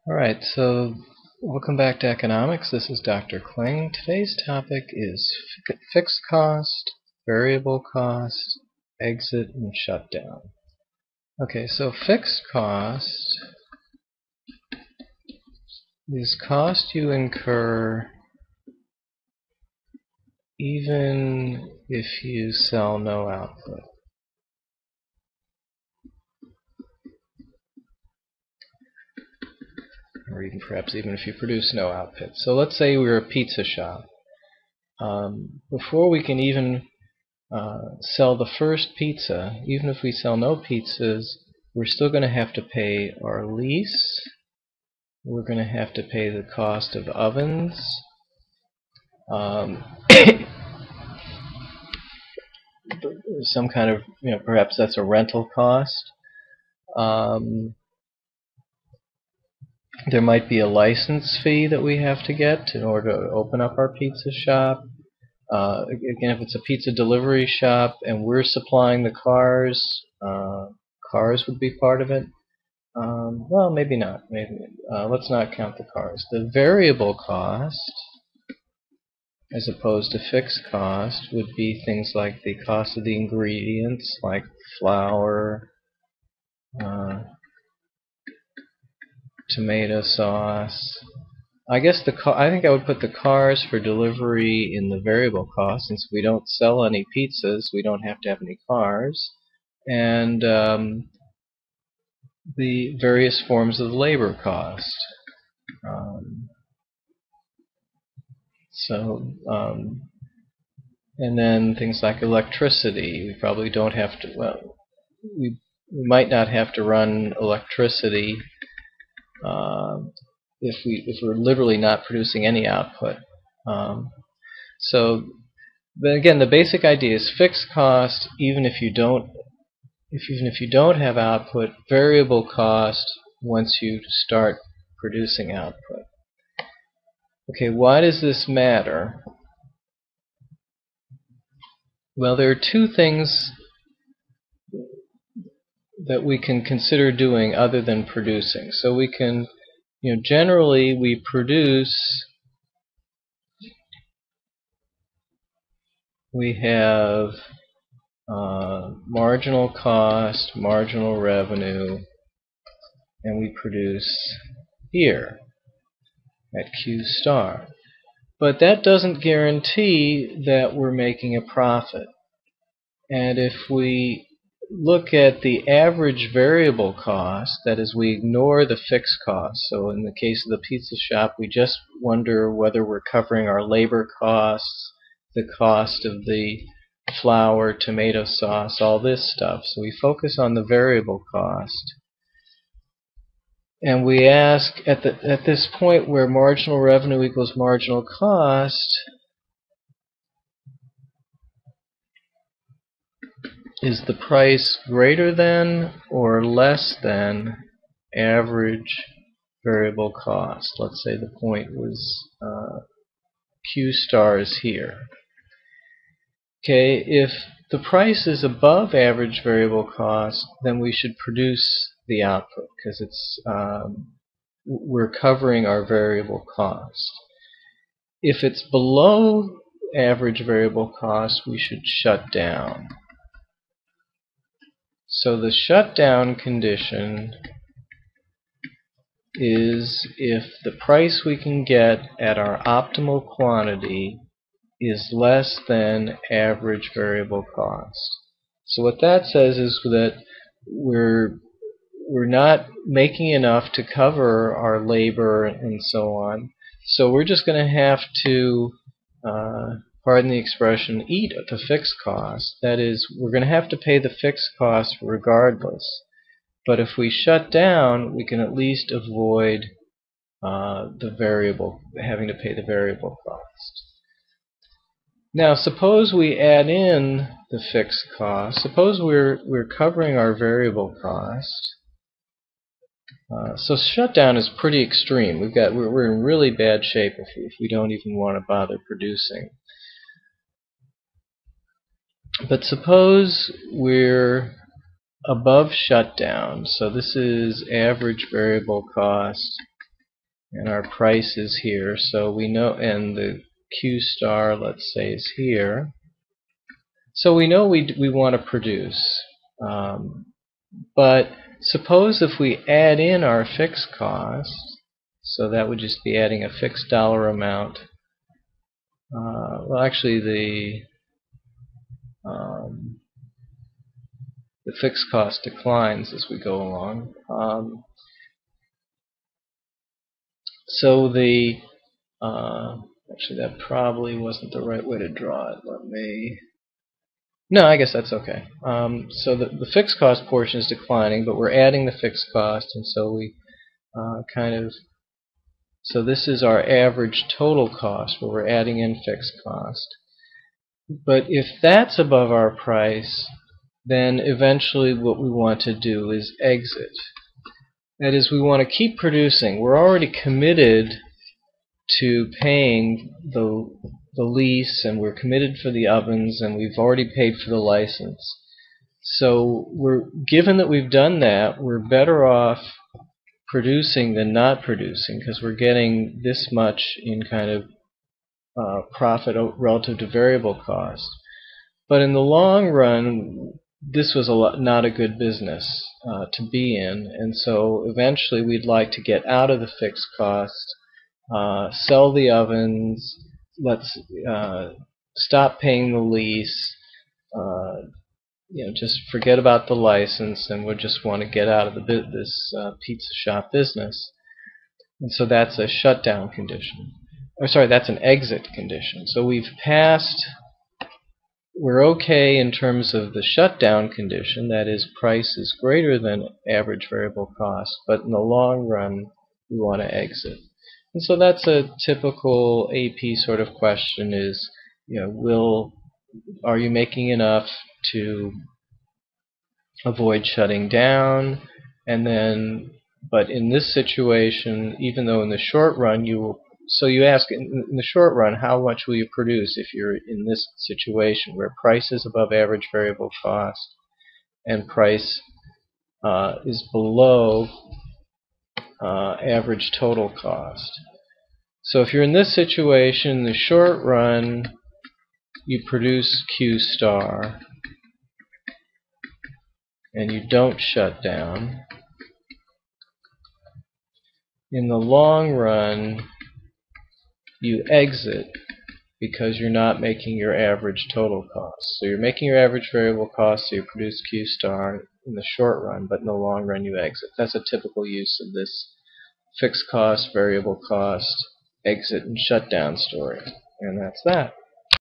Alright, so welcome back to economics. This is Dr. Kling. Today's topic is fixed cost, variable cost, exit, and shutdown. Okay, so fixed cost is cost you incur even if you sell no output. Or even perhaps even if you produce no output. So let's say we're a pizza shop. Before we can even sell the first pizza, even if we sell no pizzas, we're still going to have to pay our lease. We're going to have to pay the cost of ovens. Some kind of, perhaps that's a rental cost. There might be a license fee that we have to get in order to open up our pizza shop. Again, if it's a pizza delivery shop and we're supplying the cars, cars would be part of it. Well, maybe not. Let's not count the cars. The variable cost, as opposed to fixed cost, would be things like the cost of the ingredients, like flour, tomato sauce. I guess I think I would put the cars for delivery in the variable cost, since we don't sell any pizzas, we don't have to have any cars, and the various forms of labor cost. And then things like electricity. We probably don't have to. Well, we might not have to run electricity if we're literally not producing any output. But again, the basic idea is fixed cost, even if you don't have output. Variable cost once you start producing output. Okay, why does this matter? Well, there are two things that we can consider doing other than producing. So we can, generally we produce, we have marginal cost, marginal revenue, and we produce here at Q star. But that doesn't guarantee that we're making a profit. And if we look at the average variable cost, that is, we ignore the fixed cost. So in the case of the pizza shop, we just wonder whether we're covering our labor costs, the cost of the flour, tomato sauce, all this stuff. So we focus on the variable cost. And we ask, at this point where marginal revenue equals marginal cost, is the price greater than or less than average variable cost? Let's say the point was Q star is here. Okay, if the price is above average variable cost, then we should produce the output, because it's we're covering our variable cost. If it's below average variable cost, we should shut down. So the shutdown condition is if the price we can get at our optimal quantity is less than average variable cost. So what that says is that we're not making enough to cover our labor and so on. So we're just going to have to, pardon the expression, eat the fixed cost. That is, we're going to have to pay the fixed cost regardless. But if we shut down, we can at least avoid having to pay the variable cost. Now, suppose we add in the fixed cost. Suppose we're covering our variable cost. So shutdown is pretty extreme. We're in really bad shape if we don't even want to bother producing. But suppose we're above shutdown. So this is average variable cost and our price is here, so we know, and the Q star, let's say, is here. So we know we want to produce. But suppose if we add in our fixed cost, so that would just be adding a fixed dollar amount. Well, actually, the fixed cost declines as we go along. So the actually, that probably wasn't the right way to draw it. Let me. No, I guess that's okay. So the fixed cost portion is declining, but we're adding the fixed cost, and so we so this is our average total cost, where we're adding in fixed cost. But if that's above our price, then eventually what we want to do is exit. That is, we want to keep producing. We're already committed to paying the lease, and we're committed for the ovens, and we've already paid for the license. So given that we've done that, we're better off producing than not producing, because we're getting this much in kind of profit relative to variable cost. But in the long run, this was not a good business to be in, and so eventually we'd like to get out of the fixed cost, sell the ovens, let's stop paying the lease, just forget about the license, and we just want to get out of this pizza shop business. And so that's a shutdown condition. Or sorry, that's an exit condition. So we've passed. We're okay in terms of the shutdown condition, that is, price is greater than average variable cost, but in the long run we want to exit. And so that's a typical AP sort of question: is, are you making enough to avoid shutting down? And then, but in this situation, even though in the short run so you ask, in the short run, how much will you produce if you're in this situation where price is above average variable cost and price is below average total cost? So if you're in this situation, in the short run, you produce Q star and you don't shut down. In the long run, you exit because you're not making your average total cost. So you're making your average variable cost, so you produce Q star in the short run, but in the long run you exit. That's a typical use of this fixed cost, variable cost, exit, and shutdown story. And that's that.